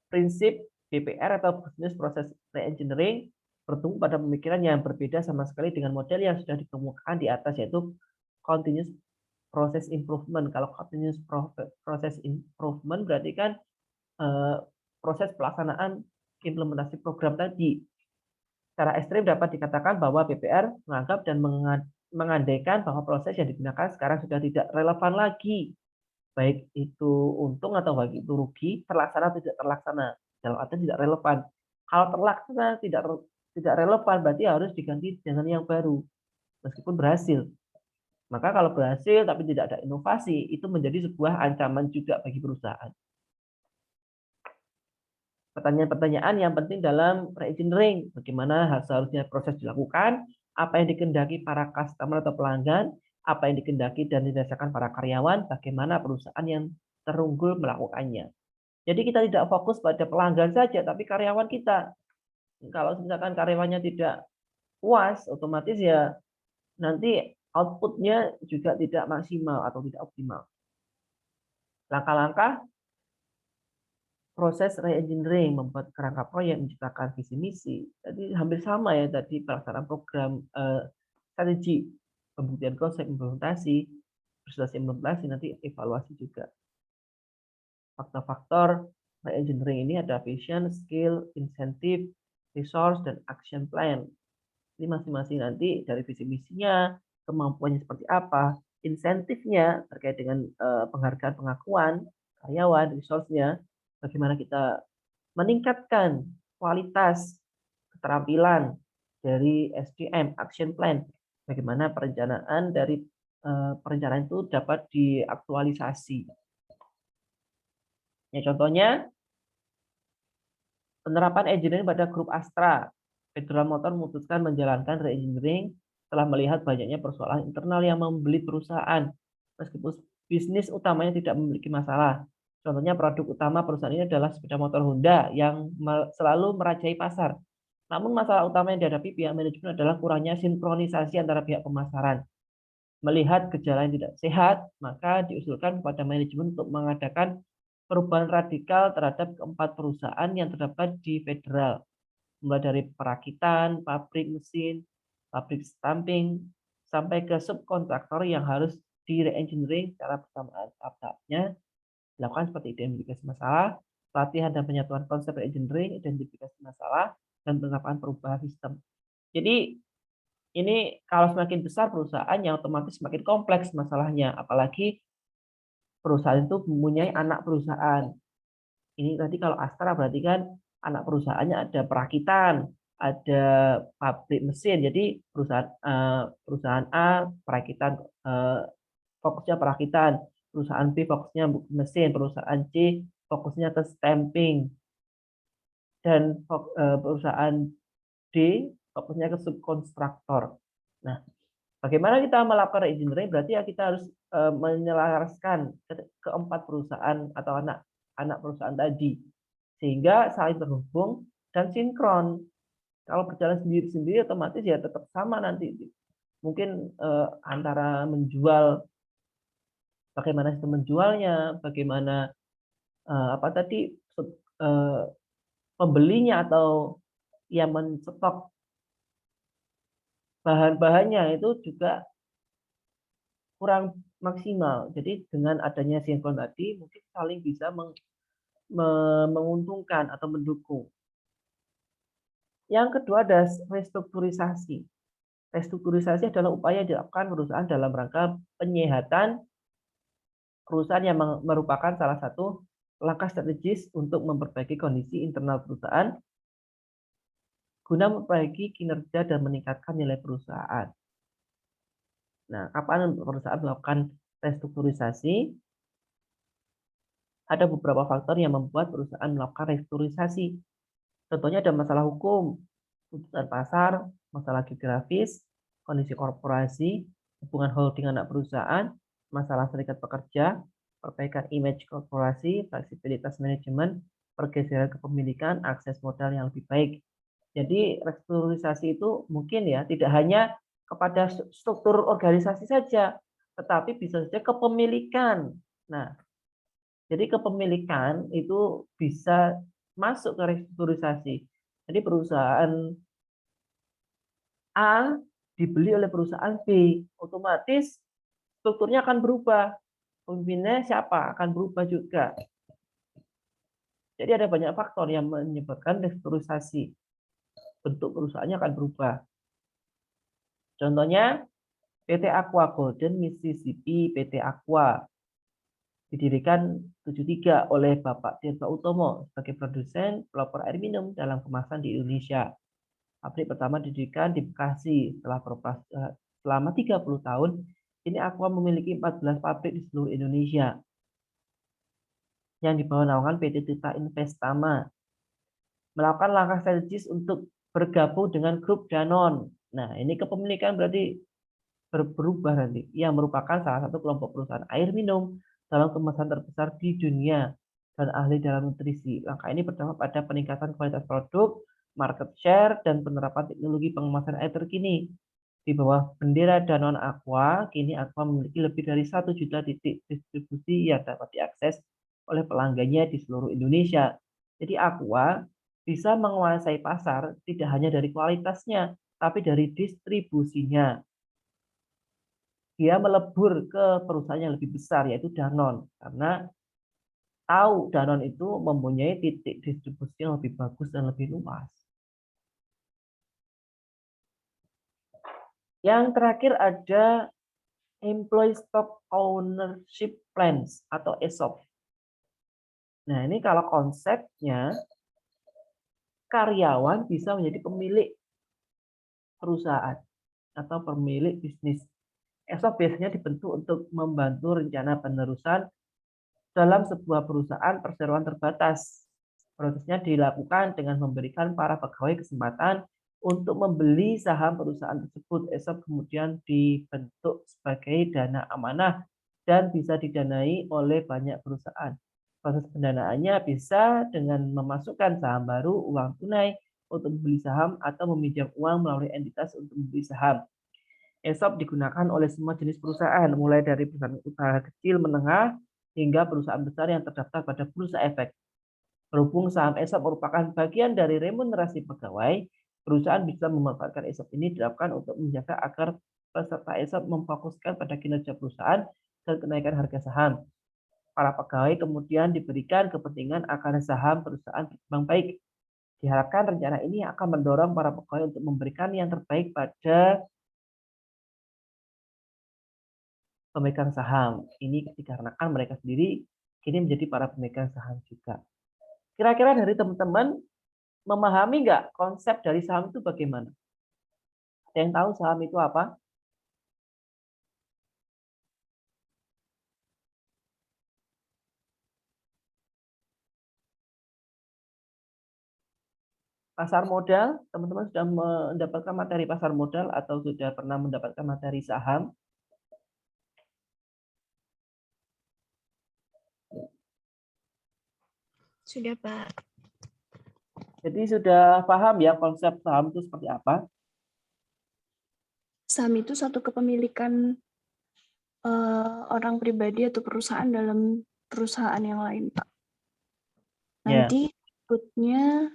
prinsip BPR atau Business Process Reengineering bertumbuh pada pemikiran yang berbeda sama sekali dengan model yang sudah dikemukakan di atas, yaitu continuous process improvement. Kalau continuous process improvement berarti kan proses pelaksanaan implementasi program tadi. Secara ekstrim dapat dikatakan bahwa BPR menganggap dan mengandaikan bahwa proses yang digunakan sekarang sudah tidak relevan lagi, baik itu untung atau baik itu rugi, terlaksana atau tidak terlaksana, dalam arti tidak relevan. Kalau terlaksana tidak relevan berarti harus diganti dengan yang baru meskipun berhasil. Maka kalau berhasil tapi tidak ada inovasi, itu menjadi sebuah ancaman juga bagi perusahaan. Pertanyaan-pertanyaan yang penting dalam re-engineering, bagaimana seharusnya proses dilakukan, apa yang dikehendaki para customer atau pelanggan, apa yang dikehendaki dan dirasakan para karyawan, bagaimana perusahaan yang terunggul melakukannya. Jadi kita tidak fokus pada pelanggan saja, tapi karyawan kita. Kalau misalkan karyawannya tidak puas, otomatis ya nanti outputnya juga tidak maksimal atau tidak optimal. Langkah-langkah proses re-engineering, membuat kerangka proyek, menciptakan visi misi. Jadi hampir sama ya tadi pelaksanaan program strategi, pembuktian konsep, implementasi, proses implementasi, nanti evaluasi juga. Faktor-faktor re-engineering ini ada vision, skill, insentif, resource, dan action plan. Ini masing-masing nanti dari visi misinya, kemampuannya seperti apa, insentifnya terkait dengan penghargaan pengakuan karyawan, resource-nya, bagaimana kita meningkatkan kualitas keterampilan dari SDM, action plan, bagaimana perencanaan dari perencanaan itu dapat diaktualisasi. Ya, contohnya penerapan engineering pada grup Astra. Federal Motor memutuskan menjalankan re-engineering setelah melihat banyaknya persoalan internal yang membeli perusahaan, meskipun bisnis utamanya tidak memiliki masalah. Contohnya produk utama perusahaan ini adalah sepeda motor Honda yang selalu merajai pasar. Namun masalah utama yang dihadapi pihak manajemen adalah kurangnya sinkronisasi antara pihak pemasaran. Melihat gejala yang tidak sehat, maka diusulkan kepada manajemen untuk mengadakan perubahan radikal terhadap keempat perusahaan yang terdapat di federal, mulai dari perakitan, pabrik mesin, pabrik stamping, sampai ke subkontraktor yang harus di re-engineering secara bersamaan. Tahap-tahapnya dilakukan seperti identifikasi masalah, pelatihan dan penyatuan konsep re-engineering, identifikasi masalah, dan penerapan perubahan sistem. Jadi ini kalau semakin besar perusahaannya otomatis semakin kompleks masalahnya, apalagi perusahaan itu mempunyai anak perusahaan. Ini tadi kalau Astra berarti kan anak perusahaannya ada perakitan, ada pabrik mesin. Jadi perusahaan A perakitan, fokusnya perakitan, perusahaan B fokusnya mesin, perusahaan C fokusnya ke stamping, dan perusahaan D fokusnya ke subkontraktor. Nah, bagaimana kita melakukan engineering? Berarti ya kita harus menyelaraskan keempat perusahaan atau anak perusahaan tadi, sehingga saling terhubung dan sinkron. Kalau berjalan sendiri-sendiri otomatis ya tetap sama nanti. Mungkin antara menjual, bagaimana sistem menjualnya, bagaimana apa tadi pembelinya atau yang menstok bahan-bahannya itu juga kurang maksimal. Jadi dengan adanya sinkron tadi mungkin saling bisa menguntungkan atau mendukung. Yang kedua ada restrukturisasi. Restrukturisasi adalah upaya yang dilakukan perusahaan dalam rangka penyehatan perusahaan yang merupakan salah satu langkah strategis untuk memperbaiki kondisi internal perusahaan guna memperbaiki kinerja dan meningkatkan nilai perusahaan. Nah, kapan perusahaan melakukan restrukturisasi? Ada beberapa faktor yang membuat perusahaan melakukan restrukturisasi. Contohnya ada masalah hukum, tuntutan pasar, masalah geografis, kondisi korporasi, hubungan holding anak perusahaan, masalah serikat pekerja, perbaikan image korporasi, fleksibilitas manajemen, pergeseran kepemilikan, akses modal yang lebih baik. Jadi restrukturisasi itu mungkin ya tidak hanya kepada struktur organisasi saja, tetapi bisa saja kepemilikan. Nah, jadi kepemilikan itu bisa masuk ke restrukturisasi. Jadi perusahaan A dibeli oleh perusahaan B, otomatis strukturnya akan berubah. Pemimpinnya siapa? Akan berubah juga. Jadi ada banyak faktor yang menyebabkan restrukturisasi. Bentuk perusahaannya akan berubah. Contohnya PT Aqua Golden Mississippi, PT Aqua didirikan 73 oleh Bapak Tirta Utomo sebagai produsen pelopor air minum dalam kemasan di Indonesia. Pabrik pertama didirikan di Bekasi. Setelah beroperasi selama 30 tahun, ini Aqua memiliki 14 pabrik di seluruh Indonesia yang di bawah naungan PT Tirta Investama. Melakukan langkah strategis untuk bergabung dengan grup Danone. Nah, ini kepemilikan berarti berubah nanti, yang merupakan salah satu kelompok perusahaan air minum dalam kemasan terbesar di dunia dan ahli dalam nutrisi. Langkah ini berdampak pada peningkatan kualitas produk, market share, dan penerapan teknologi pengemasan air terkini. Di bawah bendera Danone Aqua, kini Aqua memiliki lebih dari 1 juta titik distribusi yang dapat diakses oleh pelanggannya di seluruh Indonesia. Jadi Aqua bisa menguasai pasar tidak hanya dari kualitasnya, tapi dari distribusinya. Dia melebur ke perusahaan yang lebih besar, yaitu Danone. Karena tahu Danone itu mempunyai titik distribusi yang lebih bagus dan lebih luas. Yang terakhir ada Employee Stock Ownership Plans atau ESOP. Nah, ini kalau konsepnya karyawan bisa menjadi pemilik perusahaan atau pemilik bisnis. ESOP biasanya dibentuk untuk membantu rencana penerusan dalam sebuah perusahaan perseroan terbatas. Prosesnya dilakukan dengan memberikan para pegawai kesempatan untuk membeli saham perusahaan tersebut. ESOP kemudian dibentuk sebagai dana amanah dan bisa didanai oleh banyak perusahaan. Proses pendanaannya bisa dengan memasukkan saham baru, uang tunai untuk membeli saham, atau meminjam uang melalui entitas untuk membeli saham. ESOP digunakan oleh semua jenis perusahaan, mulai dari perusahaan usaha kecil, menengah, hingga perusahaan besar yang terdaftar pada Bursa Efek. Berhubung saham ESOP merupakan bagian dari remunerasi pegawai, perusahaan bisa memanfaatkan ESOP ini dilakukan untuk menjaga agar peserta ESOP memfokuskan pada kinerja perusahaan dan kenaikan harga saham. Para pegawai kemudian diberikan kepentingan agar saham perusahaan berkembang baik. Diharapkan rencana ini akan mendorong para pegawai untuk memberikan yang terbaik pada pemegang saham. Ini dikarenakan mereka sendiri kini menjadi para pemegang saham juga. Kira-kira dari teman-teman memahami nggak konsep dari saham itu bagaimana? Ada yang tahu saham itu apa? Pasar modal, teman-teman sudah mendapatkan materi pasar modal atau sudah pernah mendapatkan materi saham? Sudah, Pak. Jadi sudah paham ya konsep saham itu seperti apa? Saham itu satu kepemilikan orang pribadi atau perusahaan dalam perusahaan yang lain, Pak. Ya, Nanti berikutnya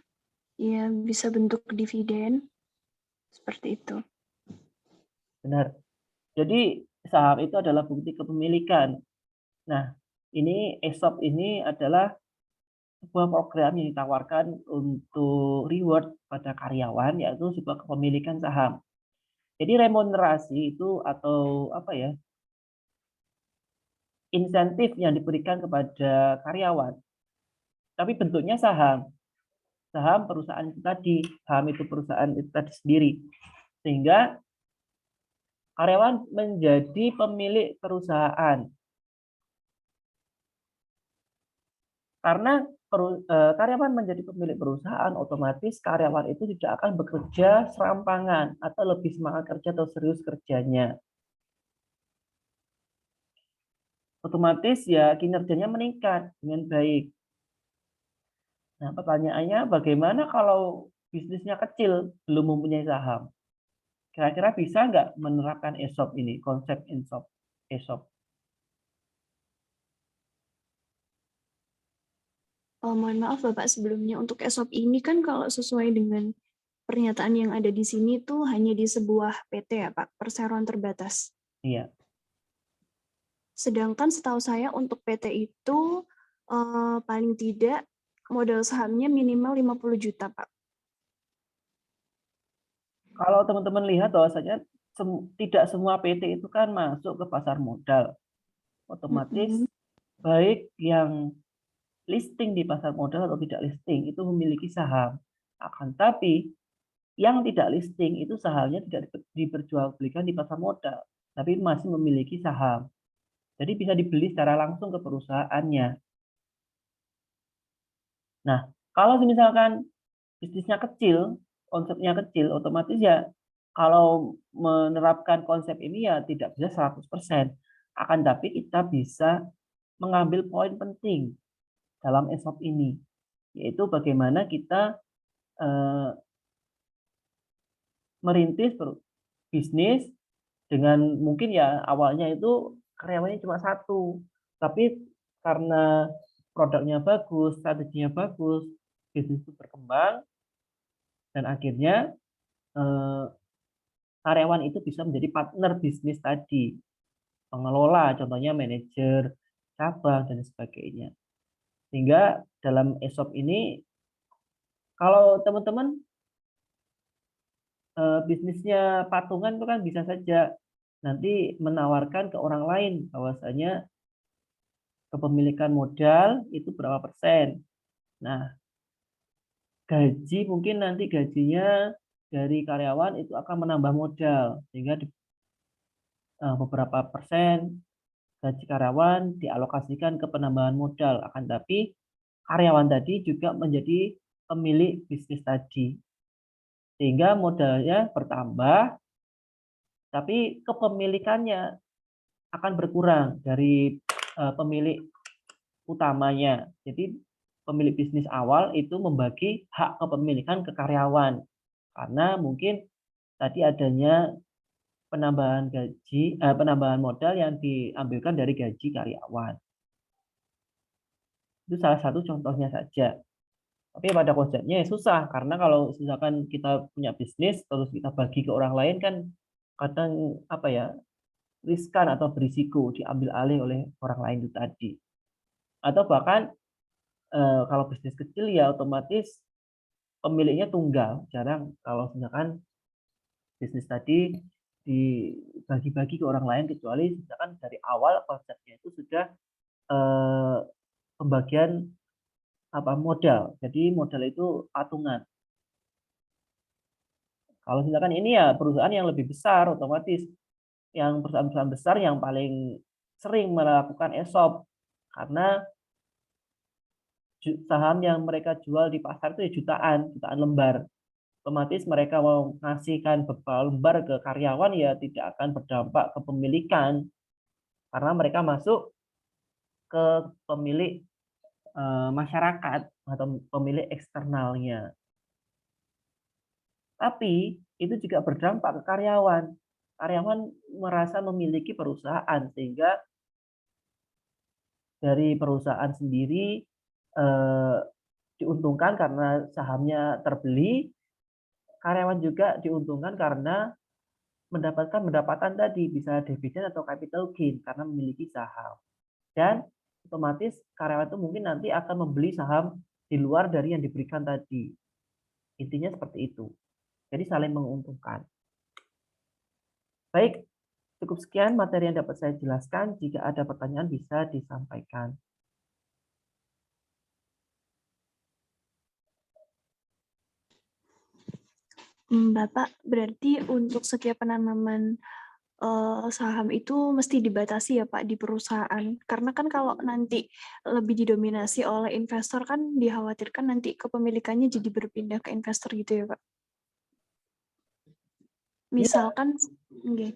ya bisa bentuk dividen seperti itu. benar. Jadi saham itu adalah bukti kepemilikan. Nah, ini ESOP ini adalah sebuah program yang ditawarkan untuk reward pada karyawan, yaitu sebuah kepemilikan saham. Jadi remunerasi itu atau apa ya, insentif yang diberikan kepada karyawan, tapi bentuknya saham. Saham perusahaan itu tadi, saham itu perusahaan itu tadi sendiri. Sehingga karyawan menjadi pemilik perusahaan. Karena karyawan menjadi pemilik perusahaan, otomatis karyawan itu tidak akan bekerja serampangan atau lebih semangat kerja atau serius kerjanya. Otomatis ya kinerjanya meningkat dengan baik. Nah, pertanyaannya bagaimana kalau bisnisnya kecil, belum mempunyai saham? Kira-kira bisa nggak menerapkan ESOP ini, konsep ESOP? Mohon maaf Bapak, sebelumnya untuk ESOP ini kan kalau sesuai dengan pernyataan yang ada di sini tuh hanya di sebuah PT ya Pak, perseroan terbatas. Iya. Sedangkan setahu saya untuk PT itu paling tidak modal sahamnya minimal 50 juta Pak. Kalau teman-teman lihat bahwasanya tidak semua PT itu kan masuk ke pasar modal. Otomatis baik yang listing di pasar modal atau tidak listing itu memiliki saham. Akan tapi yang tidak listing itu sahamnya tidak diperjualbelikan di pasar modal, tapi masih memiliki saham. Jadi bisa dibeli secara langsung ke perusahaannya. Nah, kalau misalkan bisnisnya kecil, konsepnya kecil, otomatis ya kalau menerapkan konsep ini ya tidak bisa 100%. Akan tapi kita bisa mengambil poin penting dalam ESOP ini, yaitu bagaimana kita merintis bisnis dengan mungkin ya awalnya itu karyawannya cuma satu, tapi karena produknya bagus, strateginya bagus, bisnis itu berkembang, dan akhirnya karyawan itu bisa menjadi partner bisnis tadi, pengelola, contohnya manajer cabang dan sebagainya. Sehingga dalam ESOP ini, kalau teman-teman bisnisnya patungan itu kan bisa saja nanti menawarkan ke orang lain bahwasanya kepemilikan modal itu berapa persen. Nah, gaji mungkin nanti gajinya dari karyawan itu akan menambah modal sehingga beberapa persen gaji karyawan dialokasikan ke penambahan modal, akan tapi karyawan tadi juga menjadi pemilik bisnis tadi. Sehingga modalnya bertambah, tapi kepemilikannya akan berkurang dari pemilik utamanya. Jadi pemilik bisnis awal itu membagi hak kepemilikan ke karyawan. Karena mungkin tadi adanya penambahan modal yang diambilkan dari gaji karyawan. Itu salah satu contohnya saja. Tapi pada konsepnya ya susah, karena kalau misalkan kita punya bisnis terus kita bagi ke orang lain kan kadang riskan atau berisiko diambil alih oleh orang lain itu tadi. Atau bahkan kalau bisnis kecil ya otomatis pemiliknya tunggal, jarang kalau misalkan bisnis tadi dibagi-bagi ke orang lain, kecuali misalkan dari awal konsepnya itu sudah pembagian modal. Jadi modal itu patungan. Kalau misalkan ini ya perusahaan yang lebih besar, otomatis yang perusahaan-perusahaan besar yang paling sering melakukan ESOP, karena saham yang mereka jual di pasar itu ya jutaan lembar. Otomatis mereka mau ngasihkan beberapa lembar ke karyawan ya tidak akan berdampak kepemilikan, karena mereka masuk ke pemilik masyarakat atau pemilik eksternalnya. Tapi itu juga berdampak ke karyawan. Karyawan merasa memiliki perusahaan, sehingga dari perusahaan sendiri diuntungkan karena sahamnya terbeli. Karyawan juga diuntungkan karena mendapatkan pendapatan tadi, bisa dividen atau capital gain karena memiliki saham. Dan otomatis karyawan itu mungkin nanti akan membeli saham di luar dari yang diberikan tadi. Intinya seperti itu. Jadi saling menguntungkan. Baik, cukup sekian materi yang dapat saya jelaskan. Jika ada pertanyaan bisa disampaikan. Bapak, berarti untuk setiap penanaman saham itu mesti dibatasi ya Pak di perusahaan. Karena kan kalau nanti lebih didominasi oleh investor kan dikhawatirkan nanti kepemilikannya jadi berpindah ke investor gitu ya Pak. Misalkan, nggih.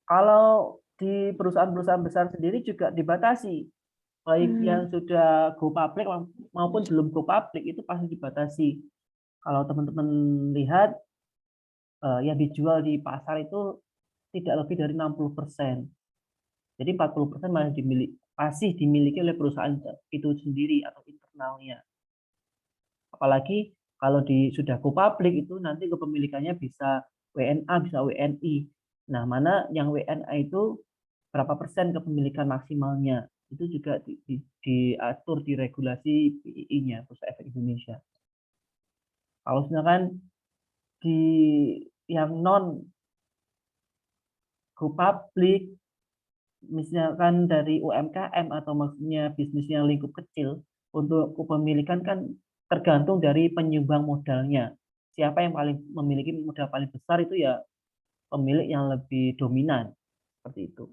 Kalau di perusahaan-perusahaan besar sendiri juga dibatasi. Baik yang sudah go public maupun belum go public itu pasti dibatasi. Kalau teman-teman lihat yang dijual di pasar itu tidak lebih dari 60%. Jadi 40% masih dimiliki oleh perusahaan itu sendiri atau internalnya. Apalagi kalau sudah go public itu nanti kepemilikannya bisa WNA, bisa WNI. Nah, mana yang WNA itu berapa persen kepemilikan maksimalnya. Itu juga diatur di regulasi BII-nya, Bursa Efek Indonesia. Kalau misalkan di yang non go public, misalkan dari UMKM atau maksudnya bisnis yang lingkup kecil, untuk kepemilikan kan tergantung dari penyumbang modalnya. Siapa yang paling memiliki modal paling besar itu ya pemilik yang lebih dominan, seperti itu.